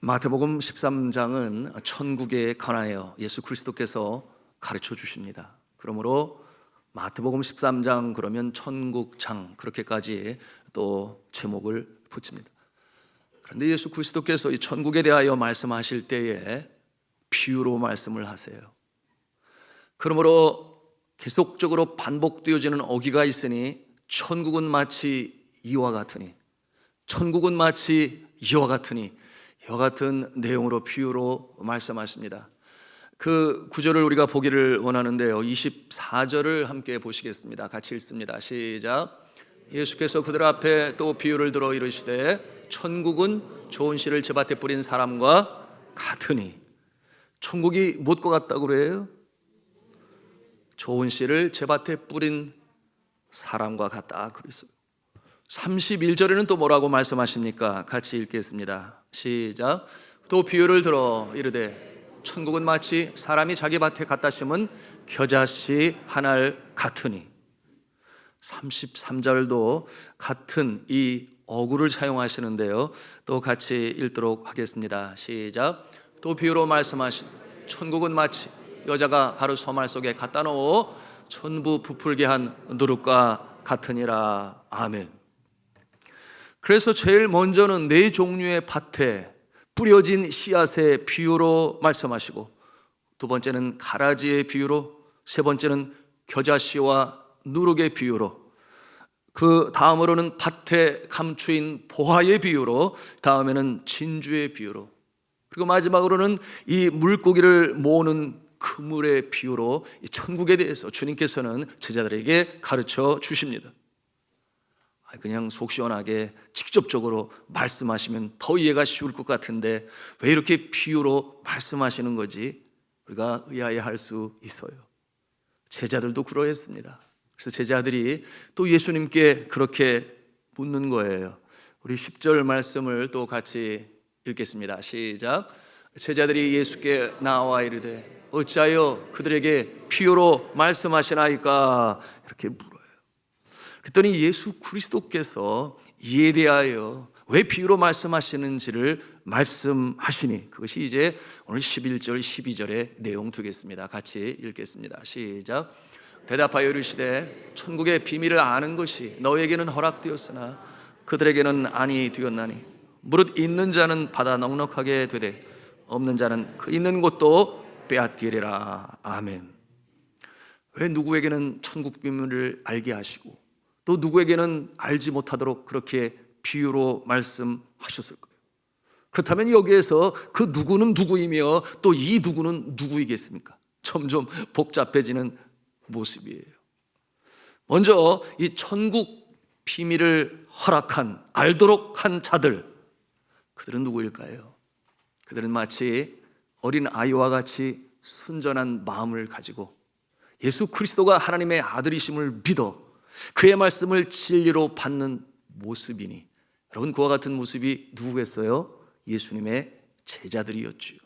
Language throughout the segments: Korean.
마태복음 13장은 천국에 관하여 예수 그리스도께서 가르쳐 주십니다. 그러므로 마태복음 13장 그러면 천국장 그렇게까지 또 제목을 붙입니다. 그런데 예수 그리스도께서 이 천국에 대하여 말씀하실 때에 비유로 말씀을 하세요. 그러므로 계속적으로 반복되어지는 어기가 있으니 천국은 마치 이와 같으니, 천국은 마치 이와 같으니, 이와 같은 내용으로 비유로 말씀하십니다. 그 구절을 우리가 보기를 원하는데요, 24절을 함께 보시겠습니다. 같이 읽습니다. 시작. 예수께서 그들 앞에 또 비유를 들어 이르시되 천국은 좋은 씨를 제 밭에 뿌린 사람과 같으니. 천국이 무엇과 같다고 그래요? 좋은 씨를 제 밭에 뿌린 사람과 같다 그랬어요. 31절에는 또 뭐라고 말씀하십니까? 같이 읽겠습니다. 시작. 또 비유를 들어 이르되 천국은 마치 사람이 자기 밭에 갖다 심은 겨자씨 한 알 같으니. 33절도 같은 이 어구를 사용하시는데요, 또 같이 읽도록 하겠습니다. 시작. 또 비유로 말씀하신 천국은 마치 여자가 가루 소말 속에 갖다 놓어 전부 부풀게 한 누룩과 같으니라. 아멘. 그래서 제일 먼저는 네 종류의 밭에 뿌려진 씨앗의 비유로 말씀하시고, 두 번째는 가라지의 비유로, 세 번째는 겨자씨와 누룩의 비유로, 그 다음으로는 밭에 감추인 보화의 비유로, 다음에는 진주의 비유로, 그리고 마지막으로는 이 물고기를 모으는 그물의 비유로 이 천국에 대해서 주님께서는 제자들에게 가르쳐 주십니다. 그냥 속 시원하게 직접적으로 말씀하시면 더 이해가 쉬울 것 같은데 왜 이렇게 비유로 말씀하시는 거지? 우리가 의아해할 수 있어요. 제자들도 그러했습니다. 그래서 제자들이 또 예수님께 그렇게 묻는 거예요. 우리 10절 말씀을 또 같이 읽겠습니다. 시작. 제자들이 예수께 나와 이르되 어찌하여 그들에게 비유로 말씀하시나이까? 이렇게 물어요. 그랬더니 예수 그리스도께서 이에 대하여 왜 비유로 말씀하시는지를 말씀하시니, 그것이 이제 오늘 11절 12절의 내용 되겠습니다. 같이 읽겠습니다. 시작. 대답하여 이르시되 천국의 비밀을 아는 것이 너에게는 허락되었으나 그들에게는 아니 되었나니 무릇 있는 자는 받아 넉넉하게 되되 없는 자는 그 있는 것도 빼앗기리라. 아멘. 왜 누구에게는 천국 비밀을 알게 하시고 또 누구에게는 알지 못하도록 그렇게 비유로 말씀하셨을까요? 그렇다면 여기에서 그 누구는 누구이며 또 이 누구는 누구이겠습니까? 점점 복잡해지는 모습이에요. 먼저 이 천국 비밀을 허락한, 알도록 한 자들, 그들은 누구일까요? 그들은 마치 어린 아이와 같이 순전한 마음을 가지고 예수 그리스도가 하나님의 아들이심을 믿어 그의 말씀을 진리로 받는 모습이니, 여러분 그와 같은 모습이 누구겠어요? 예수님의 제자들이었지요.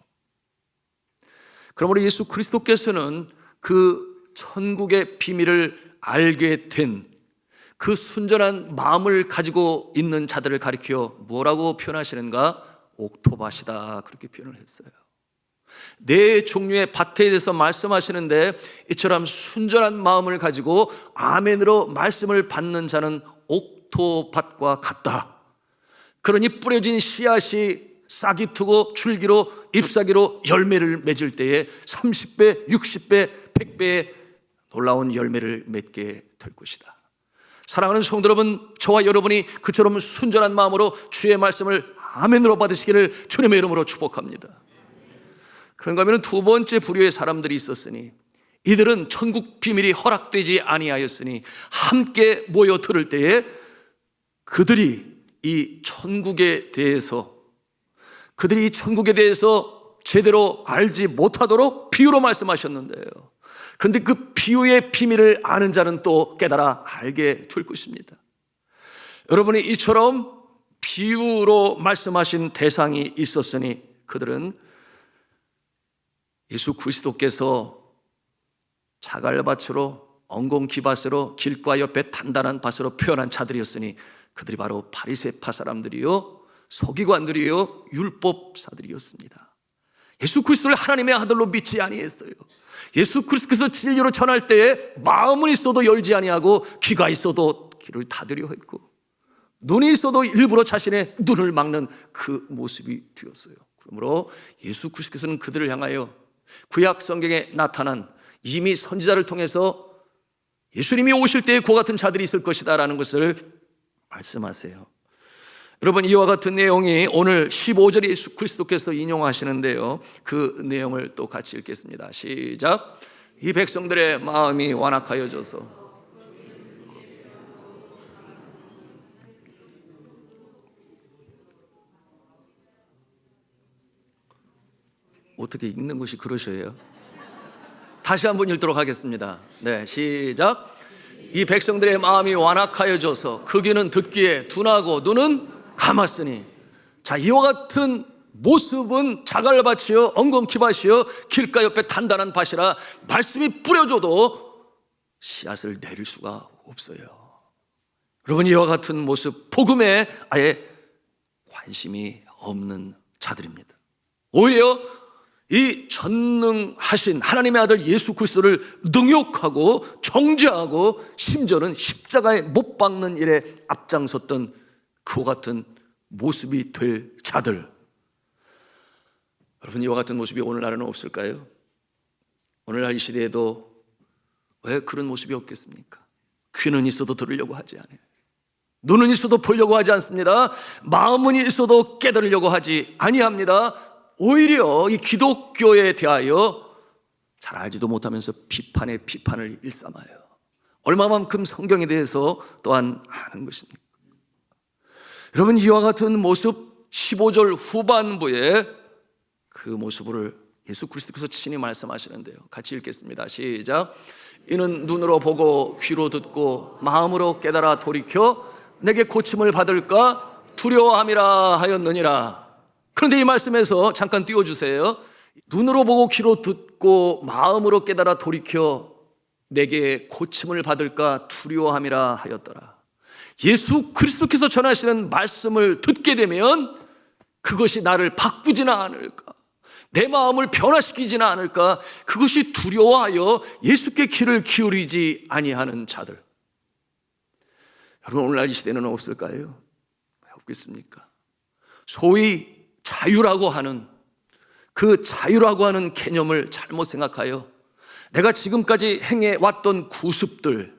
그러므로 예수 그리스도께서는 그 천국의 비밀을 알게 된 그 순전한 마음을 가지고 있는 자들을 가리켜 뭐라고 표현하시는가? 옥토밭이다, 그렇게 표현을 했어요. 네 종류의 밭에 대해서 말씀하시는데 이처럼 순전한 마음을 가지고 아멘으로 말씀을 받는 자는 옥토밭과 같다. 그러니 뿌려진 씨앗이 싹이 트고 줄기로 잎사귀로 열매를 맺을 때에 30배, 60배, 100배의 놀라운 열매를 맺게 될 것이다. 사랑하는 성도 여러분, 저와 여러분이 그처럼 순전한 마음으로 주의 말씀을 아멘으로 받으시기를 주님의 이름으로 축복합니다. 그런가 하면 두 번째 부류의 사람들이 있었으니 이들은 천국 비밀이 허락되지 아니하였으니 함께 모여 들을 때에 그들이 이 천국에 대해서 제대로 알지 못하도록 비유로 말씀하셨는데요, 그런데 그 비유의 비밀을 아는 자는 또 깨달아 알게 될 것입니다. 여러분이 이처럼 비유로 말씀하신 대상이 있었으니 그들은 예수 그리스도께서 자갈밭으로 엉겅퀴밭으로 길가 옆에 단단한 밭으로 표현한 자들이었으니 그들이 바로 바리새파 사람들이요 서기관들이요 율법사들이었습니다. 예수 그리스도를 하나님의 아들로 믿지 아니했어요. 예수 그리스도께서 진리로 전할 때에 마음은 있어도 열지 아니하고 귀가 있어도 귀를 닫으려 했고 눈이 있어도 일부러 자신의 눈을 막는 그 모습이 되었어요. 그러므로 예수 그리스도께서는 그들을 향하여 구약 성경에 나타난 이미 선지자를 통해서 예수님이 오실 때에 그와 같은 자들이 있을 것이다 라는 것을 말씀하세요. 여러분, 이와 같은 내용이 오늘 15절에 예수 그리스도께서 인용하시는데요, 그 내용을 또 같이 읽겠습니다. 시작. 이 백성들의 마음이 완악하여져서 어떻게 읽는 것이 그러셔요? 다시 한번 읽도록 하겠습니다. 네, 시작. 이 백성들의 마음이 완악하여져서 그 귀는 듣기에 둔하고 눈은 감았으니. 자, 이와 같은 모습은 자갈밭이요 엉겅퀴밭이요 길가 옆에 단단한 밭이라 말씀이 뿌려져도 씨앗을 내릴 수가 없어요. 여러분, 이와 같은 모습, 복음에 아예 관심이 없는 자들입니다. 오히려 이 전능하신 하나님의 아들 예수 그리스도를 능욕하고 정죄하고 심지어는 십자가에 못 박는 일에 앞장섰던 그와 같은 모습이 될 자들, 여러분, 이와 같은 모습이 오늘날에는 없을까요? 오늘날 이 시대에도 왜 그런 모습이 없겠습니까? 귀는 있어도 들으려고 하지 않아요. 눈은 있어도 보려고 하지 않습니다. 마음은 있어도 깨달으려고 하지 아니합니다. 오히려 이 기독교에 대하여 잘 알지도 못하면서 비판에 비판을 일삼아요. 얼마만큼 성경에 대해서 또한 아는 것입니까? 여러분, 이와 같은 모습 15절 후반부에 그 모습을 예수 그리스도께서 친히 말씀하시는데요, 같이 읽겠습니다. 시작. 이는 눈으로 보고 귀로 듣고 마음으로 깨달아 돌이켜 내게 고침을 받을까 두려워함이라 하였느니라. 그런데 이 말씀에서 잠깐 띄워주세요. 눈으로 보고 귀로 듣고 마음으로 깨달아 돌이켜 내게 고침을 받을까 두려워함이라 하였더라. 예수 그리스도께서 전하시는 말씀을 듣게 되면 그것이 나를 바꾸지는 않을까, 내 마음을 변화시키지는 않을까, 그것이 두려워하여 예수께 귀를 기울이지 아니하는 자들. 여러분, 오늘날 이 시대는 없을까요? 왜 없겠습니까? 소위 자유라고 하는 그 자유라고 하는 개념을 잘못 생각하여 내가 지금까지 행해왔던 구습들,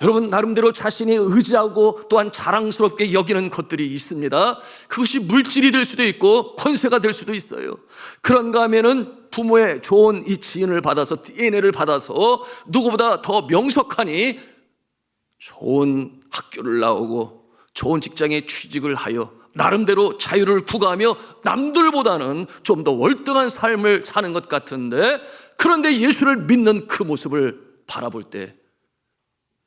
여러분 나름대로 자신이 의지하고 또한 자랑스럽게 여기는 것들이 있습니다. 그것이 물질이 될 수도 있고 권세가 될 수도 있어요. 그런가 하면은 부모의 좋은 이 지인을 받아서 DNA를 받아서 누구보다 더 명석하니 좋은 학교를 나오고 좋은 직장에 취직을 하여 나름대로 자유를 부과하며 남들보다는 좀 더 월등한 삶을 사는 것 같은데, 그런데 예수를 믿는 그 모습을 바라볼 때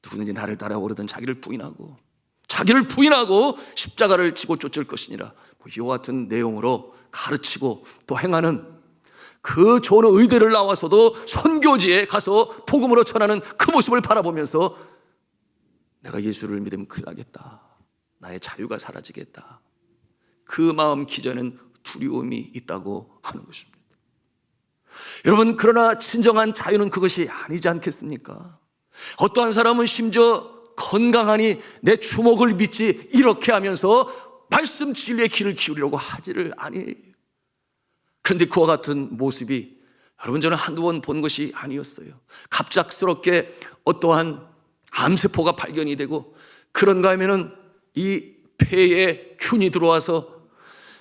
누구든지 나를 따라오려든 자기를 부인하고 십자가를 지고 쫓을 것이니라, 이와 같은 내용으로 가르치고 또 행하는 그 좋은 의대를 나와서도 선교지에 가서 복음으로 전하는 그 모습을 바라보면서 내가 예수를 믿으면 큰일 나겠다, 나의 자유가 사라지겠다, 그 마음 기전에는 두려움이 있다고 하는 것입니다. 여러분, 그러나 진정한 자유는 그것이 아니지 않겠습니까? 어떠한 사람은 심지어 건강하니 내 주먹을 믿지 이렇게 하면서 말씀 진리의 귀를 기울이려고 하지를 아니에요. 그런데 그와 같은 모습이 여러분 저는 한두 번 본 것이 아니었어요. 갑작스럽게 어떠한 암세포가 발견이 되고, 그런가 하면은 이 폐에 균이 들어와서,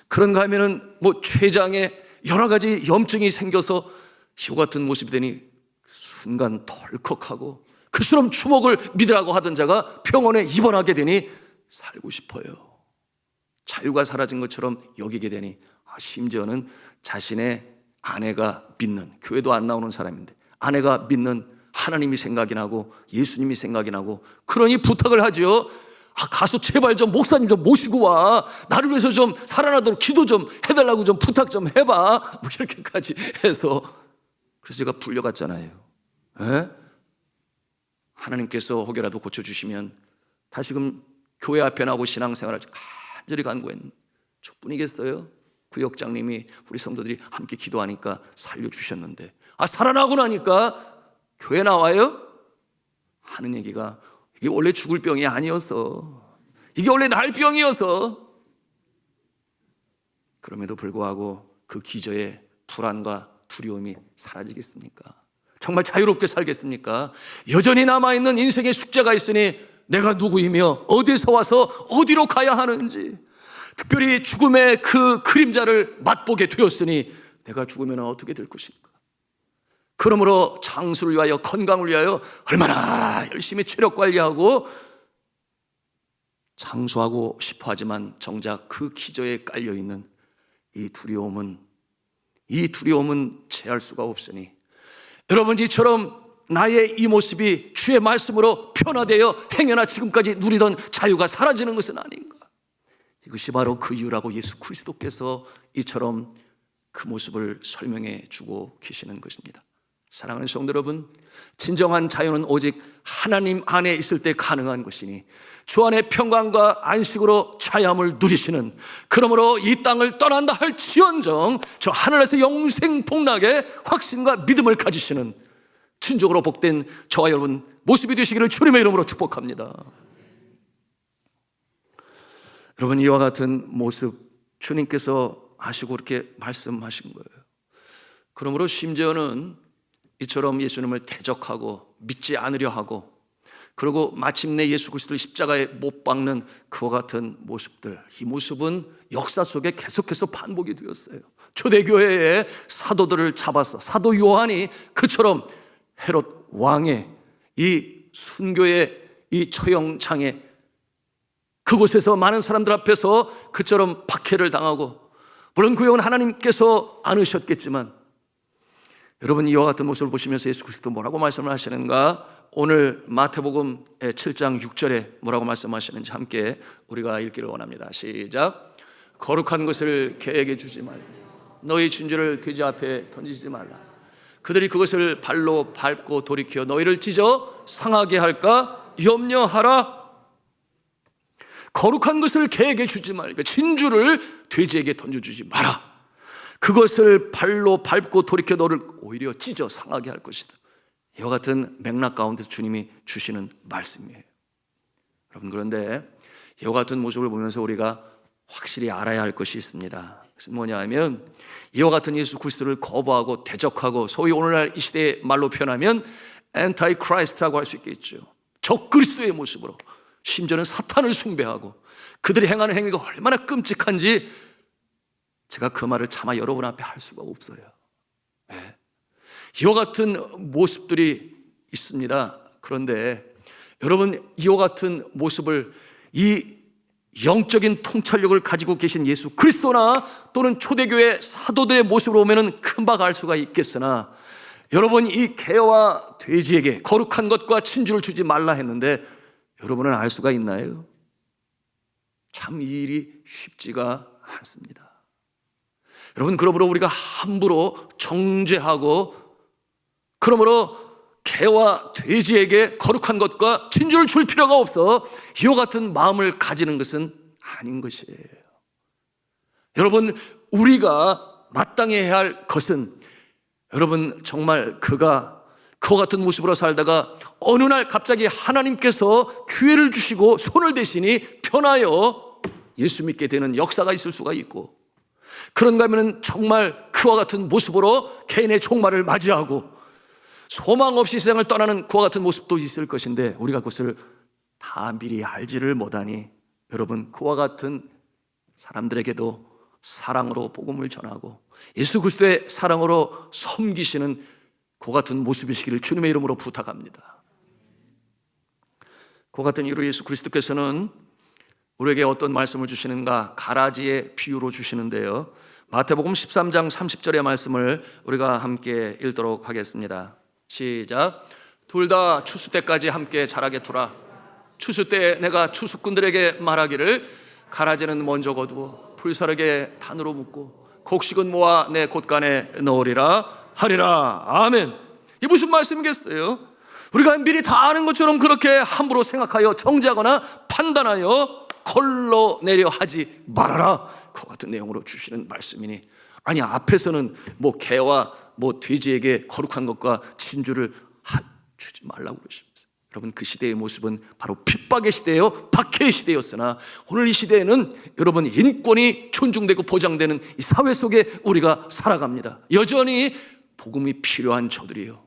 그런가 하면은 췌장에 여러 가지 염증이 생겨서 이와 같은 모습이 되니 순간 덜컥하고, 그처럼 주먹을 믿으라고 하던 자가 병원에 입원하게 되니 살고 싶어요. 자유가 사라진 것처럼 여기게 되니 심지어는 자신의 아내가 믿는, 교회도 안 나오는 사람인데 아내가 믿는 하나님이 생각이 나고 예수님이 생각이 나고, 그러니 부탁을 하죠. 가서 제발 좀 목사님 좀 모시고 와, 나를 위해서 좀 살아나도록 기도 좀 해달라고 좀 부탁 좀 해봐, 이렇게까지 해서. 그래서 제가 불려갔잖아요. 에? 하나님께서 혹여라도 고쳐주시면 다시금 교회 앞에 나오고 신앙생활을 간절히 간구했는데 저뿐이겠어요? 구역장님이 우리 성도들이 함께 기도하니까 살려주셨는데, 살아나고 나니까 교회 나와요? 하는 얘기가, 이게 원래 죽을 병이 아니었어, 이게 원래 날 병이어서. 그럼에도 불구하고 그 기저에 불안과 두려움이 사라지겠습니까? 정말 자유롭게 살겠습니까? 여전히 남아있는 인생의 숙제가 있으니 내가 누구이며 어디서 와서 어디로 가야 하는지, 특별히 죽음의 그 그림자를 맛보게 되었으니 내가 죽으면 어떻게 될 것인가. 그러므로 장수를 위하여, 건강을 위하여 얼마나 열심히 체력 관리하고 장수하고 싶어 하지만 정작 그 기저에 깔려있는 이 두려움은 제할 수가 없으니, 여러분, 이처럼 나의 이 모습이 주의 말씀으로 변화되어 행여나 지금까지 누리던 자유가 사라지는 것은 아닌가. 이것이 바로 그 이유라고 예수 그리스도께서 이처럼 그 모습을 설명해 주고 계시는 것입니다. 사랑하는 성도 여러분, 진정한 자유는 오직 하나님 안에 있을 때 가능한 것이니 주 안의 평강과 안식으로 자유함을 누리시는, 그러므로 이 땅을 떠난다 할지언정 저 하늘에서 영생 복락의 확신과 믿음을 가지시는 진정으로 복된 저와 여러분 모습이 되시기를 주님의 이름으로 축복합니다. 여러분, 이와 같은 모습 주님께서 하시고 이렇게 말씀하신 거예요. 그러므로 심지어는 이처럼 예수님을 대적하고 믿지 않으려 하고, 그리고 마침내 예수 그리스도를 십자가에 못 박는 그와 같은 모습들, 이 모습은 역사 속에 계속해서 반복이 되었어요. 초대교회의 사도들을 잡아서 사도 요한이 그처럼 헤롯 왕의 이 순교의 이 처형장에 그곳에서 많은 사람들 앞에서 그처럼 박해를 당하고, 물론 그 영은 하나님께서 안으셨겠지만, 여러분, 이와 같은 모습을 보시면서 예수 그리스도 뭐라고 말씀을 하시는가? 오늘 마태복음 7장 6절에 뭐라고 말씀하시는지 함께 우리가 읽기를 원합니다. 시작. 거룩한 것을 개에게 주지 말라. 너희 진주를 돼지 앞에 던지지 말라. 그들이 그것을 발로 밟고 돌이켜 너희를 찢어 상하게 할까 염려하라. 거룩한 것을 개에게 주지 말고 진주를 돼지에게 던져주지 마라. 그것을 발로 밟고 돌이켜 너를 오히려 찢어 상하게 할 것이다. 이와 같은 맥락 가운데서 주님이 주시는 말씀이에요. 여러분, 그런데 이와 같은 모습을 보면서 우리가 확실히 알아야 할 것이 있습니다. 그것은 뭐냐 하면, 이와 같은 예수 그리스도를 거부하고 대적하고, 소위 오늘날 이 시대의 말로 표현하면 엔타이 크라이스트라고 할 수 있겠죠. 적 그리스도의 모습으로, 심지어는 사탄을 숭배하고, 그들이 행하는 행위가 얼마나 끔찍한지 제가 그 말을 차마 여러분 앞에 할 수가 없어요. 네. 이와 같은 모습들이 있습니다. 그런데 여러분, 이와 같은 모습을, 이 영적인 통찰력을 가지고 계신 예수 그리스도나 또는 초대교회 사도들의 모습으로 보면 금방 알 수가 있겠으나, 여러분, 이 개와 돼지에게 거룩한 것과 친주를 주지 말라 했는데 여러분은 알 수가 있나요? 참 이 일이 쉽지가 않습니다. 여러분, 그러므로 우리가 함부로 정죄하고, 그러므로 개와 돼지에게 거룩한 것과 진주를 줄 필요가 없어 이와 같은 마음을 가지는 것은 아닌 것이에요. 여러분, 우리가 마땅히 해야 할 것은, 여러분, 정말 그와 같은 모습으로 살다가 어느 날 갑자기 하나님께서 기회를 주시고 손을 대시니 변하여 예수 믿게 되는 역사가 있을 수가 있고, 그런가 하면 정말 그와 같은 모습으로 개인의 종말을 맞이하고 소망 없이 세상을 떠나는 그와 같은 모습도 있을 것인데, 우리가 그것을 다 미리 알지를 못하니, 여러분, 그와 같은 사람들에게도 사랑으로 복음을 전하고 예수 그리스도의 사랑으로 섬기시는 그와 같은 모습이시기를 주님의 이름으로 부탁합니다. 그와 같은 이유로 예수 그리스도께서는 우리에게 어떤 말씀을 주시는가? 가라지의 비유로 주시는데요, 마태복음 13장 30절의 말씀을 우리가 함께 읽도록 하겠습니다. 시작. 둘 다 추수 때까지 함께 자라게 두라. 추수 때 내가 추수꾼들에게 말하기를, 가라지는 먼저 거두어 풀사르게 단으로 묶고 곡식은 모아 내 곳간에 넣으리라 하리라. 아멘. 이게 무슨 말씀이겠어요? 우리가 미리 다 아는 것처럼 그렇게 함부로 생각하여 정죄하거나 판단하여 걸러내려 하지 말아라. 그 같은 내용으로 주시는 말씀이니, 아니 앞에서는 뭐 개와 뭐 돼지에게 거룩한 것과 진주를 주지 말라고 그러십니다. 여러분, 그 시대의 모습은 바로 핍박의 시대예요, 박해의 시대였으나 오늘 이 시대에는 여러분 인권이 존중되고 보장되는 이 사회 속에 우리가 살아갑니다. 여전히 복음이 필요한 저들이에요.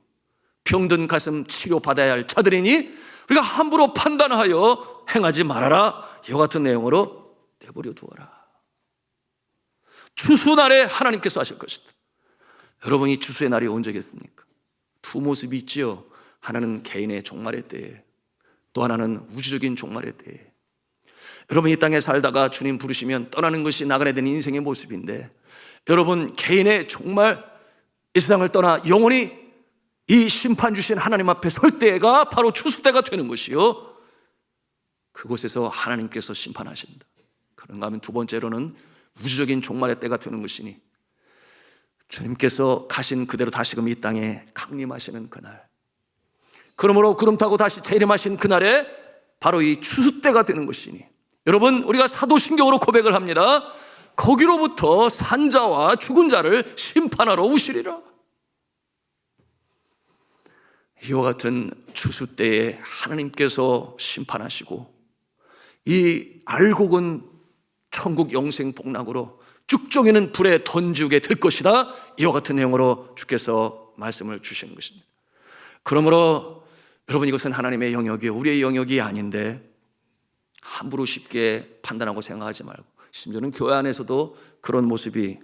병든 가슴 치료받아야 할 자들이니 우리가 함부로 판단하여 행하지 말아라. 이와 같은 내용으로 내버려 두어라. 추수날에 하나님께서 하실 것이다. 여러분이 추수의 날이 언제겠습니까? 두 모습이 있지요. 하나는 개인의 종말의 때에, 또 하나는 우주적인 종말의 때에. 여러분, 이 땅에 살다가 주님 부르시면 떠나는 것이 나가게 되는 인생의 모습인데, 여러분 개인의 종말, 이 세상을 떠나 영원히 이 심판 주신 하나님 앞에 설 때가 바로 추수 때가 되는 것이요, 그곳에서 하나님께서 심판하신다. 그런가 하면 두 번째로는 우주적인 종말의 때가 되는 것이니, 주님께서 가신 그대로 다시금 이 땅에 강림하시는 그날, 그러므로 구름 타고 다시 재림하신 그날에 바로 이 추수 때가 되는 것이니, 여러분 우리가 사도신경으로 고백을 합니다. 거기로부터 산자와 죽은 자를 심판하러 오시리라. 이와 같은 추수 때에 하나님께서 심판하시고 이 알곡은 천국 영생 복락으로 쭉정이는 불에 던지게 될 것이다. 이와 같은 내용으로 주께서 말씀을 주시는 것입니다. 그러므로 여러분, 이것은 하나님의 영역이에요. 우리의 영역이 아닌데 함부로 쉽게 판단하고 생각하지 말고, 심지어는 교회 안에서도 그런 모습이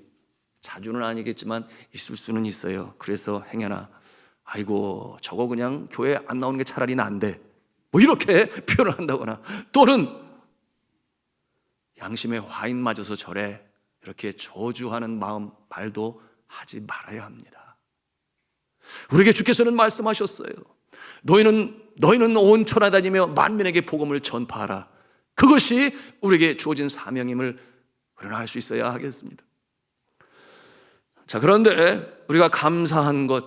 자주는 아니겠지만 있을 수는 있어요. 그래서 행여나 아이고 저거 그냥 교회 안 나오는 게 차라리 나은데 뭐 이렇게 표현을 한다거나, 또는 양심에 화인 맞아서 저래, 이렇게 저주하는 마음 말도 하지 말아야 합니다. 우리에게 주께서는 말씀하셨어요. 너희는 온 천하 다니며 만민에게 복음을 전파하라. 그것이 우리에게 주어진 사명임을 우리는 알 수 있어야 하겠습니다. 자, 그런데 우리가 감사한 것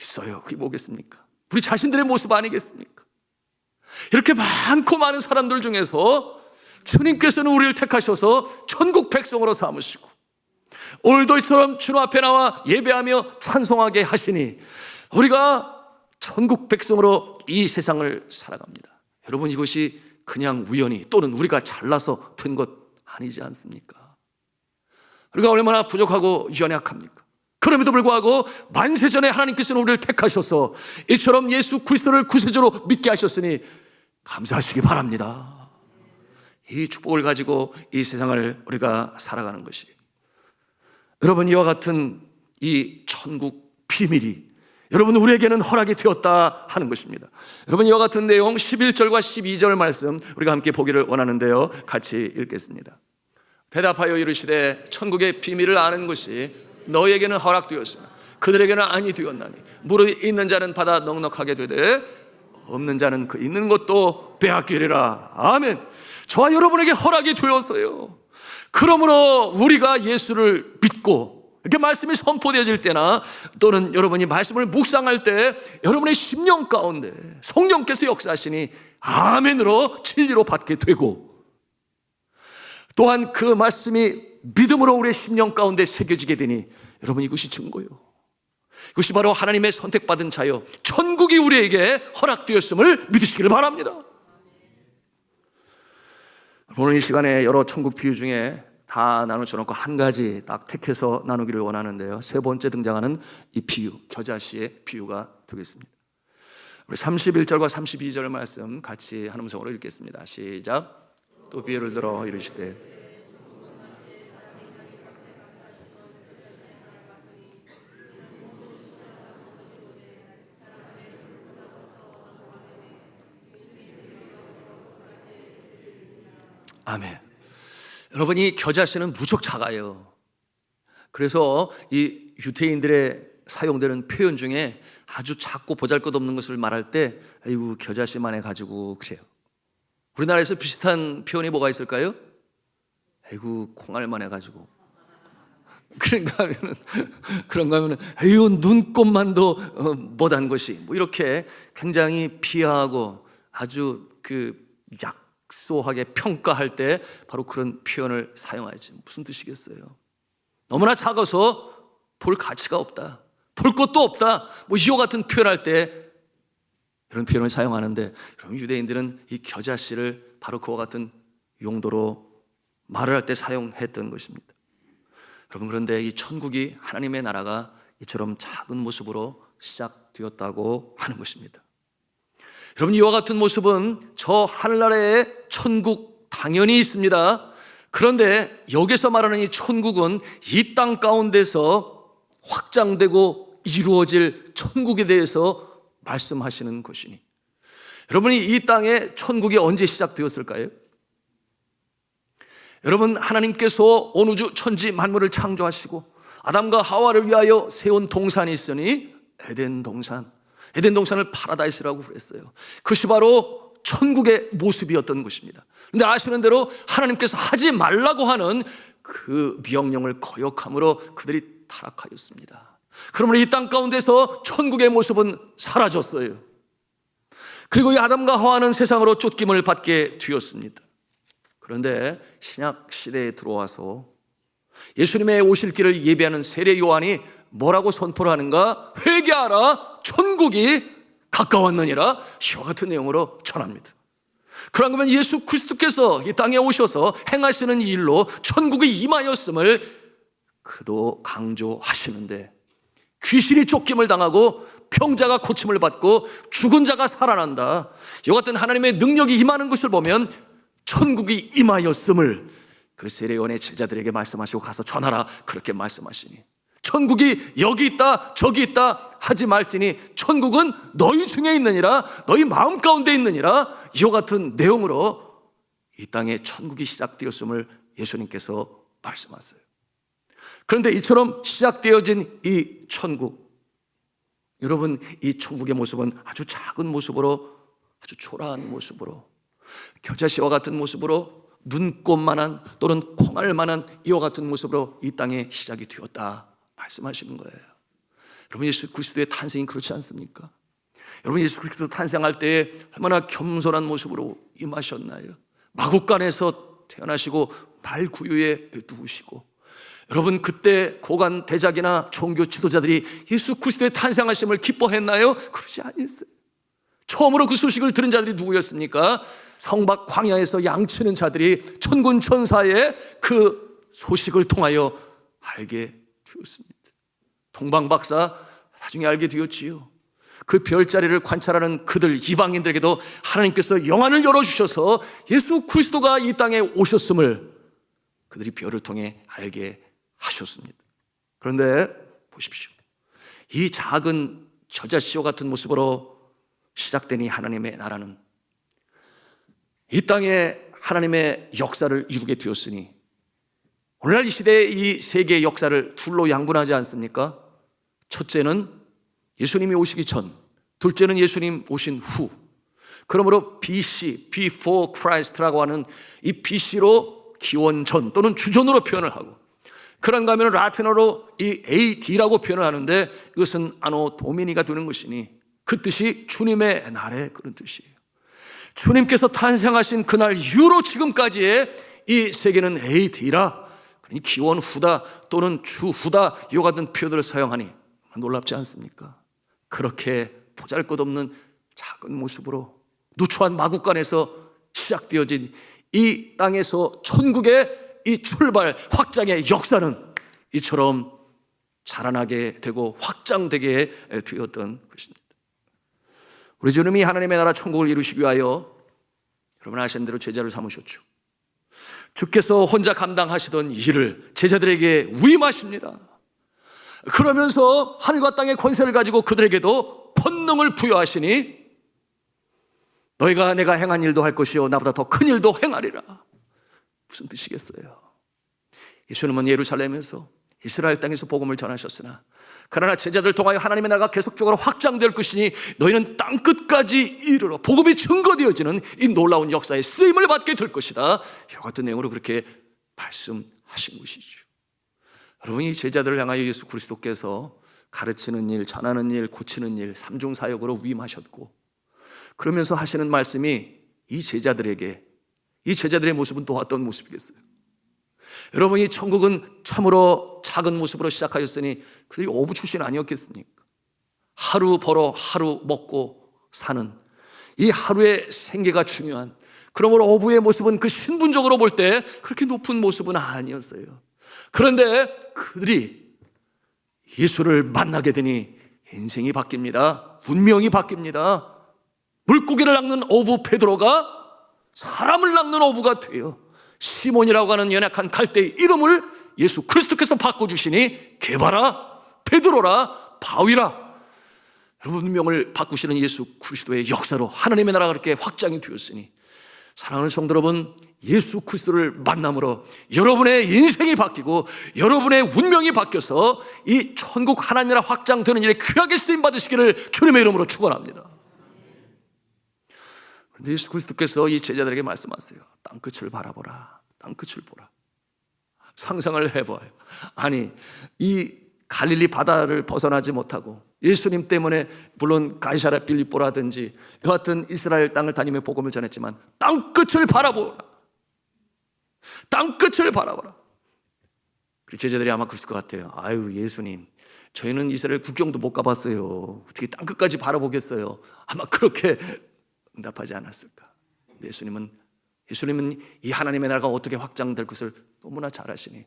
있어요. 그게 뭐겠습니까? 우리 자신들의 모습 아니겠습니까? 이렇게 많고 많은 사람들 중에서 주님께서는 우리를 택하셔서 천국 백성으로 삼으시고 오늘도 이처럼 주님 앞에 나와 예배하며 찬송하게 하시니 우리가 천국 백성으로 이 세상을 살아갑니다. 여러분, 이것이 그냥 우연히 또는 우리가 잘나서 된 것 아니지 않습니까? 우리가 얼마나 부족하고 연약합니까? 그럼에도 불구하고 만세전에 하나님께서는 우리를 택하셔서 이처럼 예수 그리스도를 구세주로 믿게 하셨으니 감사하시기 바랍니다. 이 축복을 가지고 이 세상을 우리가 살아가는 것이, 여러분, 이와 같은 이 천국 비밀이 여러분 우리에게는 허락이 되었다 하는 것입니다. 여러분, 이와 같은 내용 11절과 12절 말씀 우리가 함께 보기를 원하는데요, 같이 읽겠습니다. 대답하여 이르시되 천국의 비밀을 아는 것이 너희에게는 허락되었으나 그들에게는 아니 되었나니 무릇 있는 자는 받아 넉넉하게 되되 없는 자는 그 있는 것도 빼앗기리라. 아멘. 저와 여러분에게 허락이 되었어요. 그러므로 우리가 예수를 믿고 이렇게 말씀이 선포되어질 때나 또는 여러분이 말씀을 묵상할 때 여러분의 심령 가운데 성령께서 역사하시니 아멘으로 진리로 받게 되고, 또한 그 말씀이 믿음으로 우리의 심령 가운데 새겨지게 되니 여러분, 이것이 증거예요. 이것이 바로 하나님의 선택받은 자요 천국이 우리에게 허락되었음을 믿으시기를 바랍니다. 오늘 이 시간에 여러 천국 비유 중에 다 나눠줘놓고 한 가지 딱 택해서 나누기를 원하는데요, 세 번째 등장하는 이 비유, 겨자씨의 비유가 되겠습니다. 우리 31절과 32절 말씀 같이 한 음성으로 읽겠습니다. 시작. 또 비유를 들어 이르시되 아멘. 여러분, 이 겨자씨는 무척 작아요. 그래서 이 유태인들의 사용되는 표현 중에 아주 작고 보잘것없는 것을 말할 때 아이고 겨자씨만 해가지고 그래요. 우리나라에서 비슷한 표현이 뭐가 있을까요? 아이고 콩알만 해가지고. 그런가 하면은 아이고 눈곱만도 못한 것이, 뭐 이렇게 굉장히 비하하고 아주 그 각소하게 평가할 때 바로 그런 표현을 사용하지. 무슨 뜻이겠어요? 너무나 작아서 볼 가치가 없다, 볼 것도 없다, 이와 같은 표현할 때 이런 표현을 사용하는데, 그럼 유대인들은 이 겨자씨를 바로 그와 같은 용도로 말을 할 때 사용했던 것입니다. 여러분, 그런데 이 천국이, 하나님의 나라가 이처럼 작은 모습으로 시작되었다고 하는 것입니다. 여러분, 이와 같은 모습은 저 하늘나라의 천국 당연히 있습니다. 그런데 여기서 말하는 이 천국은 이 땅 가운데서 확장되고 이루어질 천국에 대해서 말씀하시는 것이니, 여러분이 이 땅에 천국이 언제 시작되었을까요? 여러분, 하나님께서 온 우주 천지 만물을 창조하시고 아담과 하와를 위하여 세운 동산이 있으니 에덴 동산, 에덴 동산을 파라다이스라고 그랬어요. 그것이 바로 천국의 모습이었던 것입니다. 그런데 아시는 대로 하나님께서 하지 말라고 하는 그 명령을 거역함으로 그들이 타락하였습니다. 그러므로 이 땅 가운데서 천국의 모습은 사라졌어요. 그리고 이 아담과 하와는 세상으로 쫓김을 받게 되었습니다. 그런데 신약 시대에 들어와서 예수님의 오실 길을 예비하는 세례 요한이 뭐라고 선포를 하는가? 회개하라, 천국이 가까웠느니라, 이와 같은 내용으로 전합니다. 그러면 예수 그리스도께서 이 땅에 오셔서 행하시는 일로 천국이 임하였음을 그도 강조하시는데, 귀신이 쫓김을 당하고 병자가 고침을 받고 죽은 자가 살아난다, 이와 같은 하나님의 능력이 임하는 것을 보면 천국이 임하였음을 그 세례요한의 제자들에게 말씀하시고 가서 전하라, 그렇게 말씀하시니, 천국이 여기 있다 저기 있다 하지 말지니 천국은 너희 중에 있느니라, 너희 마음 가운데 있느니라, 이와 같은 내용으로 이 땅에 천국이 시작되었음을 예수님께서 말씀하세요. 그런데 이처럼 시작되어진 이 천국, 여러분, 이 천국의 모습은 아주 작은 모습으로, 아주 초라한 모습으로, 겨자씨와 같은 모습으로, 눈꽃만한 또는 콩알만한 이와 같은 모습으로 이 땅에 시작이 되었다 말씀하시는 거예요. 여러분, 예수 그리스도의 탄생이 그렇지 않습니까? 여러분, 예수 그리스도 탄생할 때에 얼마나 겸손한 모습으로 임하셨나요? 마국간에서 태어나시고 말구유에 누우시고, 여러분, 그때 고관 대작이나 종교 지도자들이 예수 그리스도의 탄생하심을 기뻐했나요? 그러지 않았어요. 처음으로 그 소식을 들은 자들이 누구였습니까? 성박 광야에서 양치는 자들이 천군 천사의 그 소식을 통하여 알게 되었습니다. 동방박사 나중에 알게 되었지요. 그 별자리를 관찰하는 그들 이방인들에게도 하나님께서 영안을 열어주셔서 예수 그리스도가 이 땅에 오셨음을 그들이 별을 통해 알게 하셨습니다. 그런데 보십시오, 이 작은 겨자씨와 같은 모습으로 시작된 이 하나님의 나라는 이 땅에 하나님의 역사를 이루게 되었으니, 오늘날 이 시대의 이 세계의 역사를 둘로 양분하지 않습니까? 첫째는 예수님이 오시기 전, 둘째는 예수님 오신 후. 그러므로 BC, Before Christ라고 하는 이 BC로 기원 전 또는 주전으로 표현을 하고, 그런가 하면 라틴어로 이 AD라고 표현을 하는데, 이것은 아노 도미니가 되는 것이니 그 뜻이 주님의 날의 그런 뜻이에요. 주님께서 탄생하신 그날 이후로 지금까지의 이 세계는 AD라, 그러니 기원 후다 또는 주 후다, 이와 같은 표현을 사용하니 놀랍지 않습니까? 그렇게 보잘것없는 작은 모습으로 누추한 마국간에서 시작되어진 이 땅에서 천국의 이 출발, 확장의 역사는 이처럼 자라나게 되고 확장되게 되었던 것입니다. 우리 주님이 하나님의 나라 천국을 이루시기 위하여 여러분 아시는 대로 제자를 삼으셨죠. 주께서 혼자 감당하시던 일을 제자들에게 위임하십니다. 그러면서 하늘과 땅의 권세를 가지고 그들에게도 권능을 부여하시니, 너희가 내가 행한 일도 할 것이요 나보다 더 큰 일도 행하리라. 무슨 뜻이겠어요? 예수님은 예루살렘에서 이스라엘 땅에서 복음을 전하셨으나, 그러나 제자들 통하여 하나님의 나라가 계속적으로 확장될 것이니 너희는 땅끝까지 이르러 복음이 증거되어지는 이 놀라운 역사의 쓰임을 받게 될 것이다, 이와 같은 내용으로 그렇게 말씀하신 것이죠. 여러분, 이 제자들을 향하여 예수 그리스도께서 가르치는 일, 전하는 일, 고치는 일, 삼중사역으로 위임하셨고, 그러면서 하시는 말씀이 이 제자들에게 이 제자들의 모습은 또 어떤 모습이겠어요? 여러분, 이 천국은 참으로 작은 모습으로 시작하였으니 그들이 어부 출신 아니었겠습니까? 하루 벌어 하루 먹고 사는 이 하루의 생계가 중요한, 그러므로 어부의 모습은 그 신분적으로 볼 때 그렇게 높은 모습은 아니었어요. 그런데 그들이 예수를 만나게 되니 인생이 바뀝니다. 운명이 바뀝니다. 물고기를 낚는 어부 베드로가 사람을 낚는 어부가 돼요. 시몬이라고 하는 연약한 갈대의 이름을 예수 그리스도께서 바꿔주시니 게바라, 베드로라, 바위라. 여러분, 운명을 바꾸시는 예수 그리스도의 역사로 하나님의 나라가 그렇게 확장이 되었으니, 사랑하는 성도 여러분, 예수 그리스도를 만남으로 여러분의 인생이 바뀌고 여러분의 운명이 바뀌어서 이 천국 하나님 나라 확장되는 일에 귀하게 쓰임 받으시기를 주님의 이름으로 축원합니다. 그런데 예수 그리스도께서 이 제자들에게 말씀하세요. 땅끝을 바라보라. 땅끝을 보라. 상상을 해봐요. 아니, 이 갈릴리 바다를 벗어나지 못하고 예수님 때문에 물론 가이사랴 빌립보라든지 여하튼 이스라엘 땅을 다니며 복음을 전했지만 땅끝을 바라보라. 땅끝을 바라보라. 그 제자들이 아마 그랬을 것 같아요. 아유, 예수님, 저희는 이스라엘 국경도 못 가봤어요. 어떻게 땅끝까지 바라보겠어요? 아마 그렇게 응답하지 않았을까. 예수님은 이 하나님의 나라가 어떻게 확장될 것을 너무나 잘 아시니,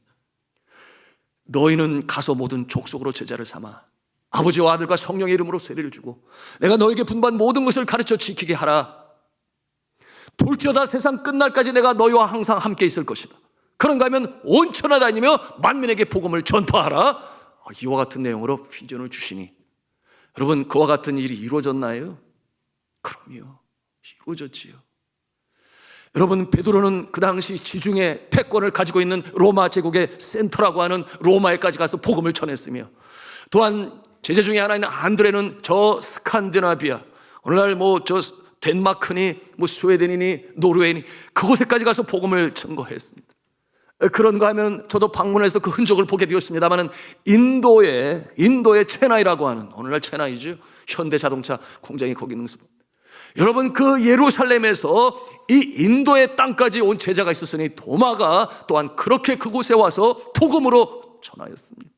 너희는 가서 모든 족속으로 제자를 삼아 아버지와 아들과 성령의 이름으로 세례를 주고 내가 너에게 분부한 모든 것을 가르쳐 지키게 하라. 볼지어다 세상 끝날까지 내가 너희와 항상 함께 있을 것이다. 그런가 하면 온 천하 다니며 만민에게 복음을 전파하라. 이와 같은 내용으로 비전을 주시니, 여러분, 그와 같은 일이 이루어졌나요? 그럼요, 이루어졌지요. 여러분, 베드로는 그 당시 지중해 패권을 가지고 있는 로마 제국의 센터라고 하는 로마에까지 가서 복음을 전했으며, 또한 제자 중에 하나인 안드레는 저 스칸디나비아, 오늘날 저 덴마크니 스웨덴이니 노르웨이니 그곳에까지 가서 복음을 전거했습니다. 그런가 하면 저도 방문해서 그 흔적을 보게 되었습니다만, 인도의 체나이라고 하는, 오늘날 체나이죠, 현대자동차 공장이 거기 있는 습니다. 여러분, 그 예루살렘에서 이 인도의 땅까지 온 제자가 있었으니 도마가 또한 그렇게 그곳에 와서 복음으로 전하였습니다.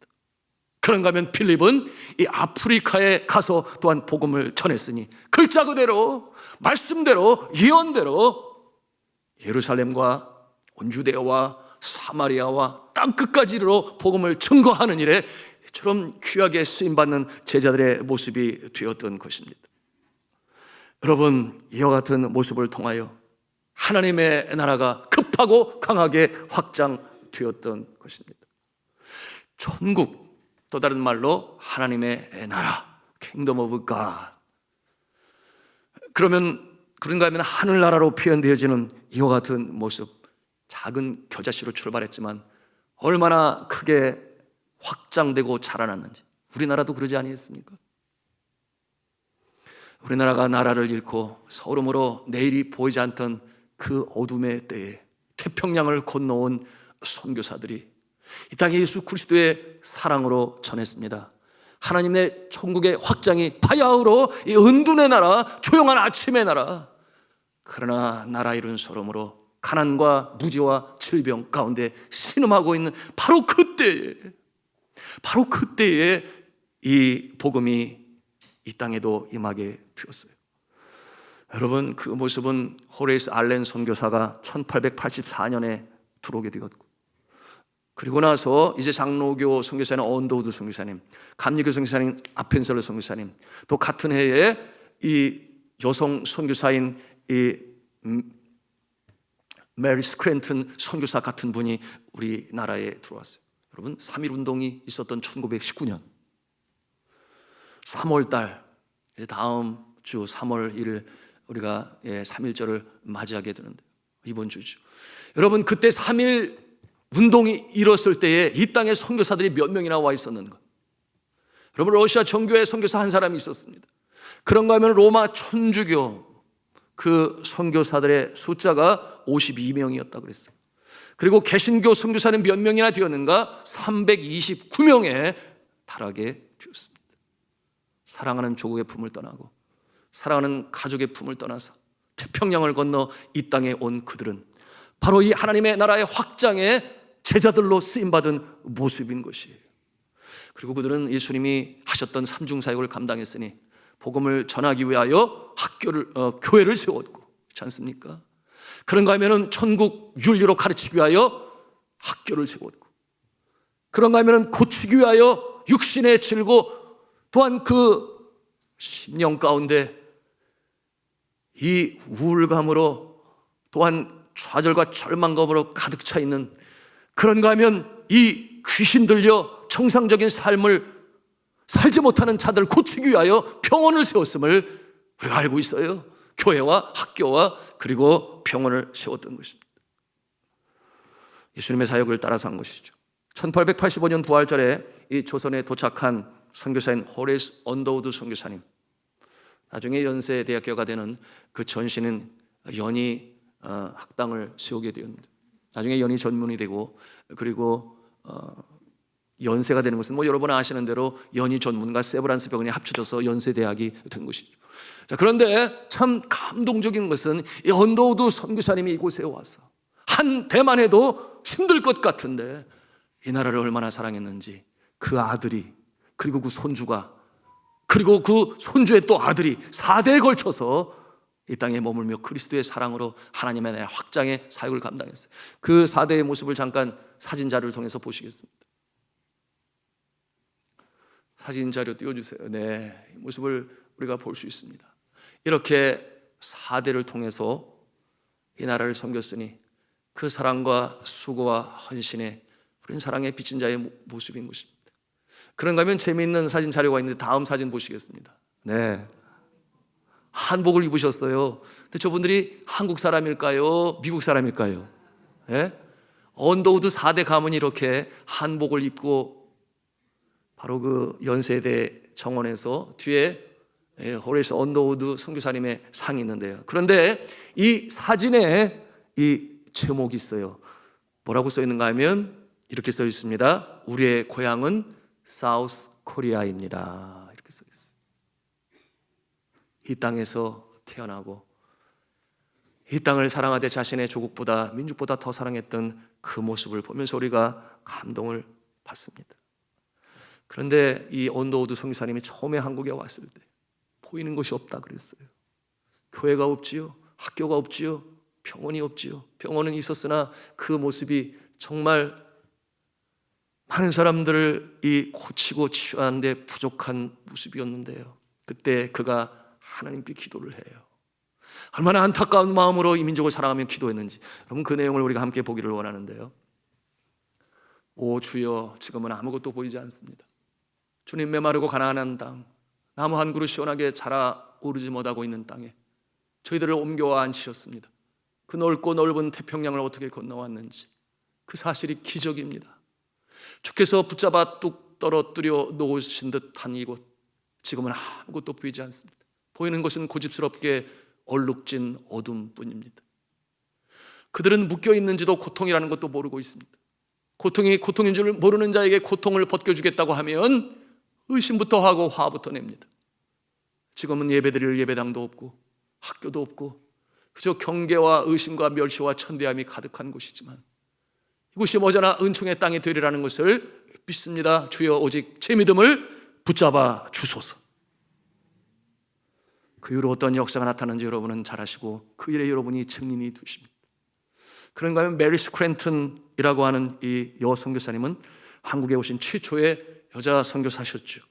그런가 하면 필립은 이 아프리카에 가서 또한 복음을 전했으니, 글자 그대로 말씀대로 예언대로 예루살렘과 온 유대와 사마리아와 땅끝까지로 복음을 증거하는 일에 이처럼 귀하게 쓰임받는 제자들의 모습이 되었던 것입니다. 여러분, 이와 같은 모습을 통하여 하나님의 나라가 급하고 강하게 확장되었던 것입니다. 천국, 또 다른 말로 하나님의 나라, Kingdom of God. 그런가 하면 하늘나라로 표현되어지는 이와 같은 모습, 작은 겨자씨로 출발했지만 얼마나 크게 확장되고 자라났는지, 우리나라도 그러지 아니했습니까? 우리나라가 나라를 잃고 서름으로 내일이 보이지 않던 그 어둠의 때에 태평양을 건너온 선교사들이 이 땅에 예수 그리스도의 사랑으로 전했습니다. 하나님의 천국의 확장이 바야흐로 이 은둔의 나라, 조용한 아침의 나라, 그러나 나라 이룬 서름으로 가난과 무지와 질병 가운데 신음하고 있는 바로 그때에 이 복음이 이 땅에도 임하게 되었어요. 여러분, 그 모습은 호레이스 알렌 선교사가 1884년에 들어오게 되었고, 그리고 나서 이제 장로교 선교사님 언더우드 선교사님, 감리교 선교사님 아펜셀러 선교사님, 또 같은 해에 이 여성 선교사인 이 메리 스크랜튼 선교사 같은 분이 우리나라에 들어왔어요. 여러분, 3.1 운동이 있었던 1919년 3월달, 다음 주 3월 1일 우리가 3.1절을 맞이하게 되는데, 이번 주죠. 여러분, 그때 3.1 운동이 일었을 때에 이 땅에 선교사들이 몇 명이나 와 있었는가? 여러분, 러시아 정교회 선교사 한 사람이 있었습니다. 그런가 하면 로마 천주교 그 선교사들의 숫자가 52명이었다고 그랬어요. 그리고 개신교 선교사는 몇 명이나 되었는가? 329명에 달하게 되었습니다. 사랑하는 조국의 품을 떠나고 사랑하는 가족의 품을 떠나서 태평양을 건너 이 땅에 온 그들은 바로 이 하나님의 나라의 확장의 제자들로 쓰임받은 모습인 것이에요. 그리고 그들은 예수님이 하셨던 삼중사역을 감당했으니 복음을 전하기 위하여 교회를 세웠고, 그렇지 않습니까? 그런가 하면은 천국 윤리로 가르치기 위하여 학교를 세웠고, 그런가 하면은 고치기 위하여 육신에 질고, 또한 그 심령 가운데 이 우울감으로, 또한 좌절과 절망감으로 가득 차 있는, 그런가 하면 이 귀신 들려 정상적인 삶을 살지 못하는 자들을 고치기 위하여 병원을 세웠음을 우리가 알고 있어요. 교회와 학교와 그리고 병원을 세웠던 것입니다. 예수님의 사역을 따라서 한 것이죠. 1885년 부활절에 이 조선에 도착한 선교사인 호레이스 언더우드 선교사님, 나중에 연세대학교가 되는 그 전신은 연희 학당을 세우게 되었는데, 나중에 연희 전문이 되고, 그리고 연세가 되는 것은 여러분 아시는 대로 연희 전문과 세브란스 병원이 합쳐져서 연세대학이 된 것이죠. 자, 그런데 참 감동적인 것은 이 언더우드 선교사님이 이곳에 와서 한 대만 해도 힘들 것 같은데 이 나라를 얼마나 사랑했는지, 그 아들이, 그리고 그 손주가, 그리고 그 손주의 또 아들이 4대에 걸쳐서 이 땅에 머물며 그리스도의 사랑으로 하나님의 나라 확장의 사역을 감당했어요. 그 4대의 모습을 잠깐 사진 자료를 통해서 보시겠습니다. 사진 자료 띄워주세요. 네, 이 모습을 우리가 볼 수 있습니다. 이렇게 4대를 통해서 이 나라를 섬겼으니 그 사랑과 수고와 헌신에 우린 사랑에 비친 자의 모습인 것입니다. 그런가 하면 재미있는 사진 자료가 있는데 다음 사진 보시겠습니다. 네, 한복을 입으셨어요. 근데 저분들이 한국 사람일까요? 미국 사람일까요? 네? 언더우드 4대 가문이 이렇게 한복을 입고 바로 그 연세대 정원에서 뒤에 호레이스 언더우드 선교사님의 상이 있는데요. 그런데 이 사진에 이 제목이 있어요. 뭐라고 써 있는가 하면 이렇게 써 있습니다. 우리의 고향은 사우스 코리아입니다. 이렇게 써 있어요. 이 땅에서 태어나고 이 땅을 사랑하되 자신의 조국보다, 민족보다 더 사랑했던 그 모습을 보면서 우리가 감동을 받습니다. 그런데 이 언더우드 선교사님이 처음에 한국에 왔을 때 보이는 것이 없다 그랬어요. 교회가 없지요, 학교가 없지요, 병원이 없지요. 병원은 있었으나 그 모습이 정말 많은 사람들을 고치고 치유하는데 부족한 모습이었는데요. 그때 그가 하나님께 기도를 해요. 얼마나 안타까운 마음으로 이 민족을 사랑하며 기도했는지, 여러분 그 내용을 우리가 함께 보기를 원하는데요. 오 주여, 지금은 아무것도 보이지 않습니다. 주님, 메마르고 가난한 땅, 나무 한 그루 시원하게 자라오르지 못하고 있는 땅에 저희들을 옮겨와 앉히셨습니다. 그 넓고 넓은 태평양을 어떻게 건너왔는지 그 사실이 기적입니다. 주께서 붙잡아 뚝 떨어뜨려 놓으신 듯한 이곳, 지금은 아무것도 보이지 않습니다. 보이는 것은 고집스럽게 얼룩진 어둠뿐입니다. 그들은 묶여있는지도 고통이라는 것도 모르고 있습니다. 고통이 고통인 줄 모르는 자에게 고통을 벗겨주겠다고 하면 의심부터 하고 화부터 냅니다. 지금은 예배드릴 예배당도 없고 학교도 없고 그저 경계와 의심과 멸시와 천대함이 가득한 곳이지만 이곳이 머지않아 은총의 땅이 되리라는 것을 믿습니다. 주여, 오직 제 믿음을 붙잡아 주소서. 그 이후로 어떤 역사가 나타나는지 여러분은 잘 아시고 그 일에 여러분이 증인이 되십니다. 그런가 하면 메리 스크랜턴이라고 하는 이 여선교사님은 한국에 오신 최초의 여자 선교사셨죠.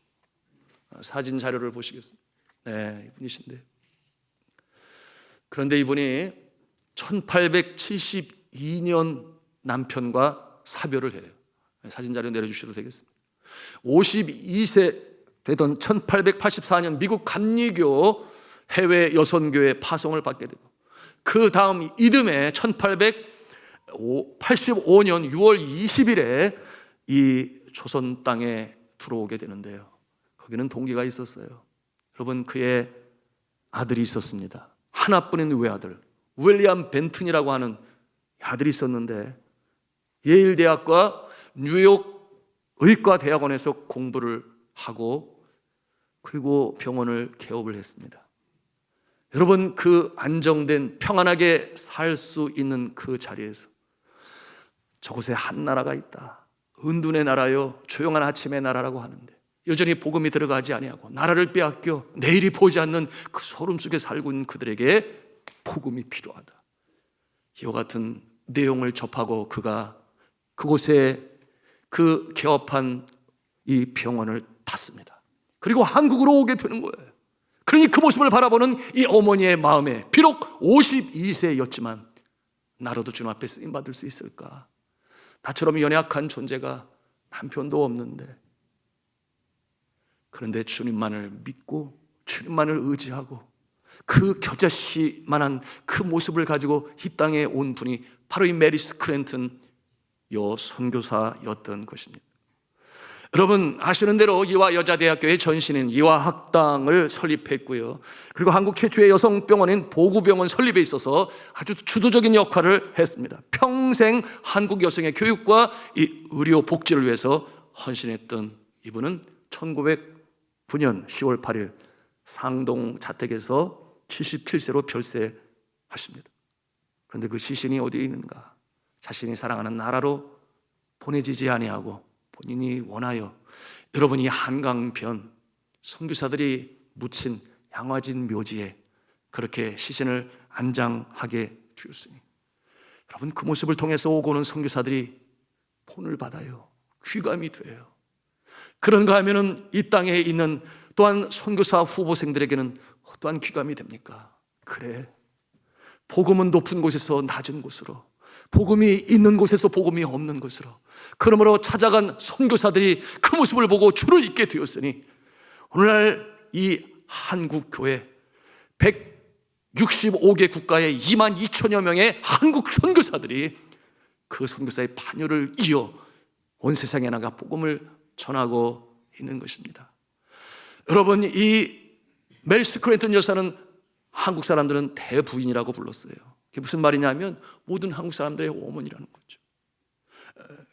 사진 자료를 보시겠습니다. 네, 이분이신데, 그런데 이분이 1872년 남편과 사별을 해요. 사진 자료 내려주셔도 되겠습니다. 52세 되던 1884년 미국 감리교 해외 여선교회 파송을 받게 되고, 그 다음 이듬해 1885년 6월 20일에 이 조선 땅에 들어오게 되는데요. 거기는 동기가 있었어요. 여러분, 그의 아들이 있었습니다. 하나뿐인 외아들, 윌리엄 벤튼이라고 하는 아들이 있었는데 예일 대학과 뉴욕 의과대학원에서 공부를 하고 그리고 병원을 개업을 했습니다. 여러분, 그 안정된 평안하게 살 수 있는 그 자리에서 저곳에 한 나라가 있다. 은둔의 나라요, 조용한 아침의 나라라고 하는데 여전히 복음이 들어가지 아니하고 나라를 빼앗겨 내일이 보이지 않는 그 소름 속에 살고 있는 그들에게 복음이 필요하다. 이와 같은 내용을 접하고 그가 그곳에 그 개업한 이 병원을 탔습니다. 그리고 한국으로 오게 되는 거예요. 그러니 그 모습을 바라보는 이 어머니의 마음에 비록 52세였지만 나라도 주님 앞에 쓰임받을 수 있을까? 나처럼 연약한 존재가 남편도 없는데, 그런데 주님만을 믿고 주님만을 의지하고 그 겨자씨만한 그 모습을 가지고 이 땅에 온 분이 바로 이 메리 스크랜튼 여 선교사였던 것입니다. 여러분 아시는 대로 이화여자대학교의 전신인 이화학당을 설립했고요. 그리고 한국 최초의 여성병원인 보구병원 설립에 있어서 아주 주도적인 역할을 했습니다. 평생 한국 여성의 교육과 이 의료 복지를 위해서 헌신했던 이분은 1909년 10월 8일 상동 자택에서 77세로 별세하십니다. 그런데 그 시신이 어디에 있는가? 자신이 사랑하는 나라로 보내지지 아니하고 본인이 원하여 여러분이 한강변 선교사들이 묻힌 양화진 묘지에 그렇게 시신을 안장하게 되었으니, 여러분 그 모습을 통해서 오고 오는 선교사들이 본을 받아요. 귀감이 돼요. 그런가 하면은 이 땅에 있는 또한 선교사 후보생들에게는 어떠한 귀감이 됩니까? 그래, 복음은 높은 곳에서 낮은 곳으로, 복음이 있는 곳에서 복음이 없는 곳으로, 그러므로 찾아간 선교사들이 그 모습을 보고 주를 잊게 되었으니 오늘날 이 한국교회 165개 국가의 2만 2천여 명의 한국 선교사들이 그 선교사의 반열을 이어 온 세상에 나가 복음을 전하고 있는 것입니다. 여러분, 이 메리 스크랜턴 여사는 한국 사람들은 대부인이라고 불렀어요. 그게 무슨 말이냐면 모든 한국 사람들의 어머니라는 거죠.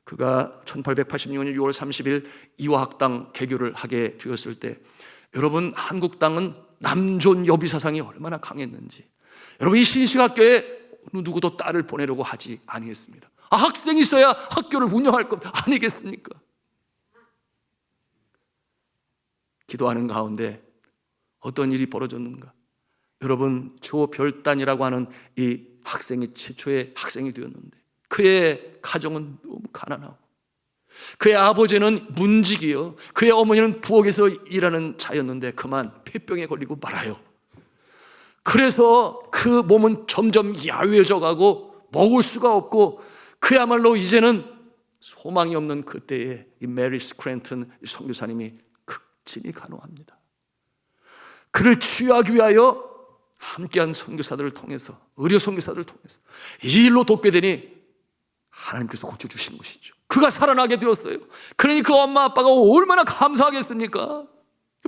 그가 1886년 6월 30일 이화학당 개교를 하게 되었을 때, 여러분 한국 땅은 남존 여비 사상이 얼마나 강했는지, 여러분 이 신식학교에 어느 누구도 딸을 보내려고 하지 아니했습니다. 학생이 있어야 학교를 운영할 것 아니겠습니까? 기도하는 가운데 어떤 일이 벌어졌는가? 여러분 조별단이라고 하는 이 학생이 최초의 학생이 되었는데 그의 가정은 너무 가난하고 그의 아버지는 문직이요, 그의 어머니는 부엌에서 일하는 자였는데 그만 폐병에 걸리고 말아요. 그래서 그 몸은 점점 야위해져 가고 먹을 수가 없고 그야말로 이제는 소망이 없는 그때에 이 메리 스크랜턴 선교사님이 극진히 간호합니다. 그를 치유하기 위하여 함께한 선교사들을 통해서, 의료 선교사들을 통해서 이 일로 돕게되니 하나님께서 고쳐주신 것이죠. 그가 살아나게 되었어요. 그러니 그 엄마 아빠가 얼마나 감사하겠습니까?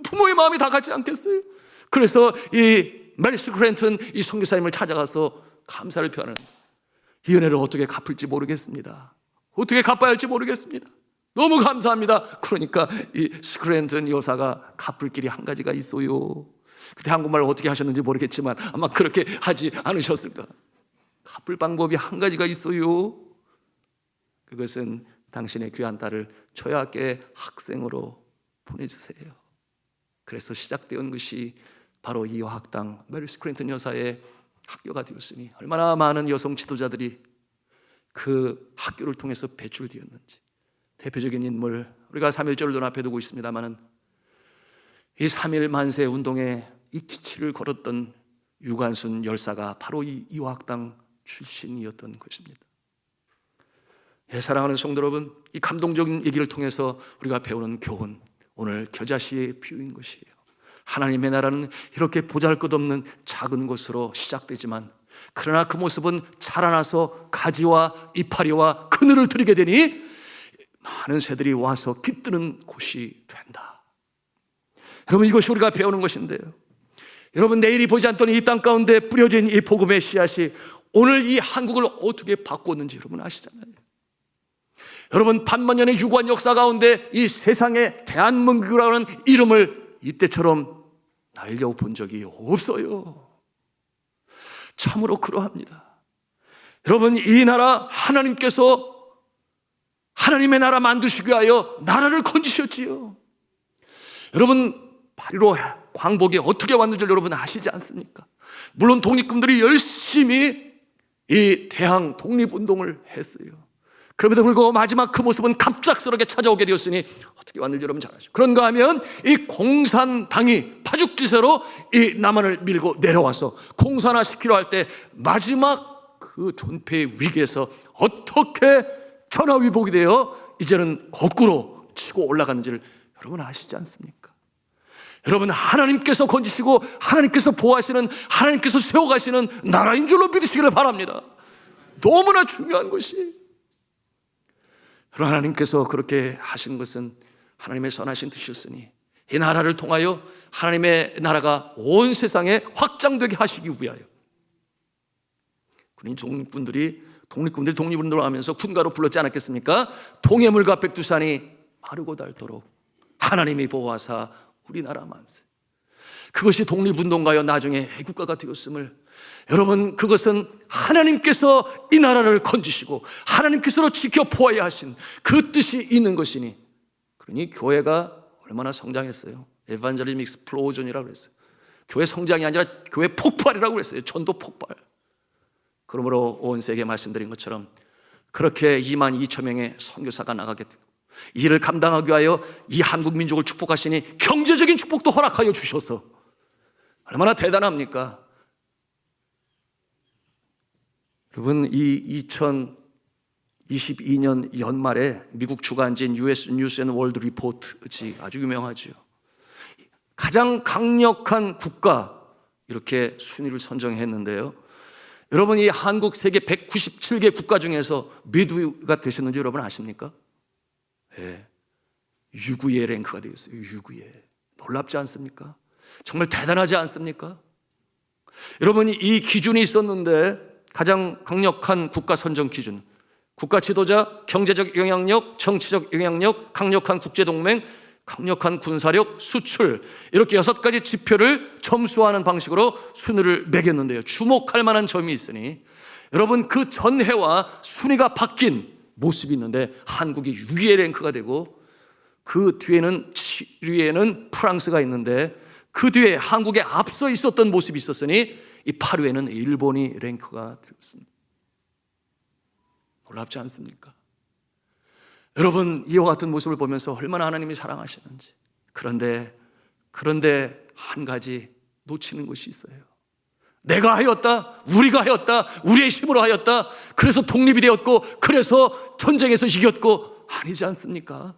부모의 마음이 다 같지 않겠어요? 그래서 이 메리 스크랜턴 이 선교사님을 찾아가서 감사를 표하는, 이 은혜를 어떻게 갚을지 모르겠습니다. 어떻게 갚아야 할지 모르겠습니다. 너무 감사합니다. 그러니까 이 스크랜턴 여사가 갚을 길이 한 가지가 있어요. 그때 한국말을 어떻게 하셨는지 모르겠지만 아마 그렇게 하지 않으셨을까. 갚을 방법이 한 가지가 있어요. 그것은 당신의 귀한 딸을 초등학교의 학생으로 보내주세요. 그래서 시작되온 것이 바로 이 여학당 메리 스크랜턴 여사의 학교가 되었으니 얼마나 많은 여성 지도자들이 그 학교를 통해서 배출되었는지. 대표적인 인물, 우리가 3.1절을 눈앞에 두고 있습니다마는 이 3.1 만세 운동에 이 기치를 걸었던 유관순 열사가 바로 이 이화학당 출신이었던 것입니다. 예, 사랑하는 성도 여러분, 이 감동적인 얘기를 통해서 우리가 배우는 교훈, 오늘 겨자씨의 비유인 것이에요. 하나님의 나라는 이렇게 보잘것없는 작은 것으로 시작되지만 그러나 그 모습은 자라나서 가지와 이파리와 그늘을 들이게 되니 많은 새들이 와서 깃드는 곳이 된다. 여러분, 이것이 우리가 배우는 것인데요, 여러분 내일이 보지 않더니 이 땅 가운데 뿌려진 이 복음의 씨앗이 오늘 이 한국을 어떻게 바꾸었는지 여러분 아시잖아요. 여러분 반만년의 유구한 역사 가운데 이 세상에 대한민국이라는 이름을 이때처럼 날려본 적이 없어요. 참으로 그러합니다. 여러분, 이 나라 하나님께서 하나님의 나라 만드시기 위하여 나라를 건지셨지요. 여러분, 8.15 광복이 어떻게 왔는지 여러분 아시지 않습니까? 물론 독립군들이 열심히 이 대항 독립운동을 했어요. 그럼에도 불구하고 마지막 그 모습은 갑작스럽게 찾아오게 되었으니 어떻게 왔는지 여러분 잘 아시죠. 그런가 하면 이 공산당이 파죽지세로 이 남한을 밀고 내려와서 공산화 시키려 할 때 마지막 그 존폐의 위기에서 어떻게 전화위복이 되어 이제는 거꾸로 치고 올라가는지를 여러분 아시지 않습니까? 여러분, 하나님께서 건지시고 하나님께서 보호하시는, 하나님께서 세워가시는 나라인 줄로 믿으시기를 바랍니다. 너무나 중요한 것이, 하나님께서 그렇게 하신 것은 하나님의 선하신 뜻이었으니 이 나라를 통하여 하나님의 나라가 온 세상에 확장되게 하시기 위하여 독립군들이 독립운동을 하면서 군가로 불렀지 않았겠습니까? 동해물과 백두산이 마르고 닳도록 하나님이 보호하사 우리나라 만세. 그것이 독립운동가여 나중에 애국가가 되었음을, 여러분, 그것은 하나님께서 이 나라를 건지시고 하나님께서 지켜 보아야 하신 그 뜻이 있는 것이니, 그러니 교회가 얼마나 성장했어요. 에반젤리즘 익스플로전이라고 그랬어요. 교회 성장이 아니라 교회 폭발이라고 그랬어요. 전도 폭발. 그러므로 온 세계에 말씀드린 것처럼 그렇게 22,000명의 선교사가 나가게 되고 이 일을 감당하기 위하여 이 한국 민족을 축복하시니 경제적인 축복도 허락하여 주셔서 얼마나 대단합니까? 여러분, 이 2022년 연말에 미국 주간지인 US 뉴스 앤 월드 리포트지 아주 유명하죠. 가장 강력한 국가 이렇게 순위를 선정했는데요. 여러분, 이 한국 세계 197개 국가 중에서 몇 위가 되셨는지 여러분 아십니까? 네, 6위의 랭크가 되었어요. 6위에. 놀랍지 않습니까? 정말 대단하지 않습니까? 여러분, 이 기준이 있었는데 가장 강력한 국가 선정 기준, 국가 지도자, 경제적 영향력, 정치적 영향력, 강력한 국제동맹, 강력한 군사력, 수출, 이렇게 6가지 지표를 점수하는 방식으로 순위를 매겼는데요. 주목할 만한 점이 있으니 여러분, 그 전해와 순위가 바뀐 모습이 있는데 한국이 6위의 랭크가 되고 그 뒤에는 7위에는 프랑스가 있는데 그 뒤에 한국에 앞서 있었던 모습이 있었으니 이 8위에는 일본이 랭크가 되었습니다. 놀랍지 않습니까? 여러분, 이와 같은 모습을 보면서 얼마나 하나님이 사랑하시는지. 그런데 한 가지 놓치는 것이 있어요. 내가 하였다, 우리가 하였다, 우리의 힘으로 하였다, 그래서 독립이 되었고 그래서 전쟁에서 이겼고, 아니지 않습니까?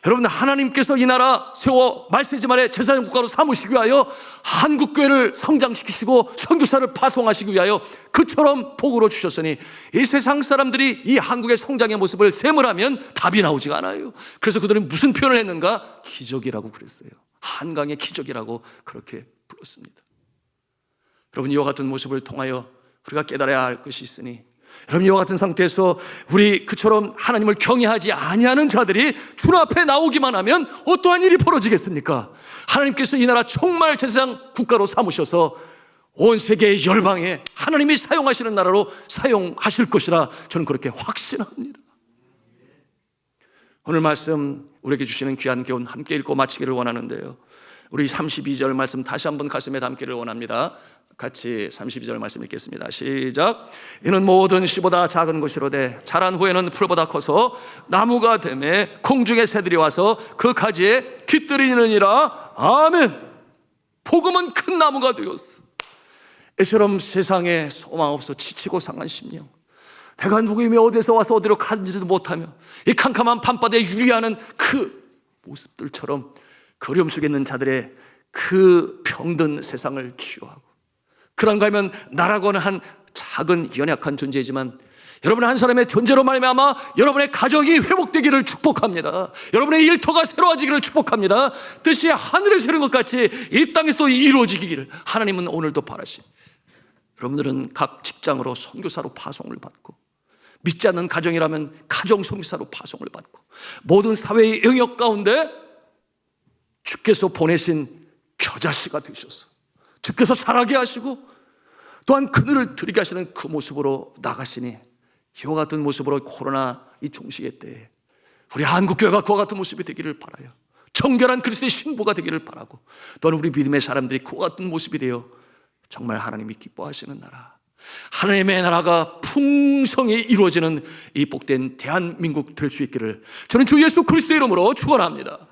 여러분, 하나님께서 이 나라 세워 말세지 말에 제사장 국가로 삼으시기 위하여 한국교회를 성장시키시고 선교사를 파송하시기 위하여 그처럼 복으로 주셨으니 이 세상 사람들이 이 한국의 성장의 모습을 셈을하면 답이 나오지가 않아요. 그래서 그들이 무슨 표현을 했는가? 기적이라고 그랬어요. 한강의 기적이라고 그렇게 불렀습니다. 여러분, 이와 같은 모습을 통하여 우리가 깨달아야 할 것이 있으니, 여러분, 이와 같은 상태에서 우리 그처럼 하나님을 경외하지 아니하는 자들이 주 앞에 나오기만 하면 어떠한 일이 벌어지겠습니까? 하나님께서 이 나라 정말 제사장 국가로 삼으셔서 온 세계의 열방에 하나님이 사용하시는 나라로 사용하실 것이라 저는 그렇게 확신합니다. 오늘 말씀 우리에게 주시는 귀한 교훈 함께 읽고 마치기를 원하는데요, 우리 32절 말씀 다시 한번 가슴에 담기를 원합니다. 같이 32절 말씀 읽겠습니다. 시작. 이는 모든 씨보다 작은 것이로되 자란 후에는 풀보다 커서 나무가 되매 공중의 새들이 와서 그 가지에 깃들이느니라. 아멘. 복음은 큰 나무가 되었어. 이처럼 세상에 소망 없어 지치고 상한 심령, 내가 누구이며 어디서 와서 어디로 가는지도 못하며 이 캄캄한 밤바다에 유리하는 그 모습들처럼 그 어려움 속에 있는 자들의 그 병든 세상을 치유하고, 그런가 하면 나라고는 한 작은 연약한 존재이지만 여러분 한 사람의 존재로 말미암아 여러분의 가정이 회복되기를 축복합니다. 여러분의 일터가 새로워지기를 축복합니다. 뜻이 하늘에서 이룬 것 같이 이 땅에서도 이루어지기를 하나님은 오늘도 바라시. 여러분들은 각 직장으로 선교사로 파송을 받고, 믿지 않는 가정이라면 가정 선교사로 파송을 받고, 모든 사회의 영역 가운데 주께서 보내신 겨자씨가 되셔서 주께서 자라게 하시고 또한 그늘을 드리게 하시는 그 모습으로 나가시니 이와 같은 모습으로 코로나 이 종식의 때에 우리 한국교회가 그와 같은 모습이 되기를 바라요. 정결한 그리스도의 신부가 되기를 바라고, 또한 우리 믿음의 사람들이 그와 같은 모습이 되어 정말 하나님이 기뻐하시는 나라, 하나님의 나라가 풍성히 이루어지는 이 복된 대한민국 될 수 있기를 저는 주 예수 그리스도의 이름으로 축원합니다.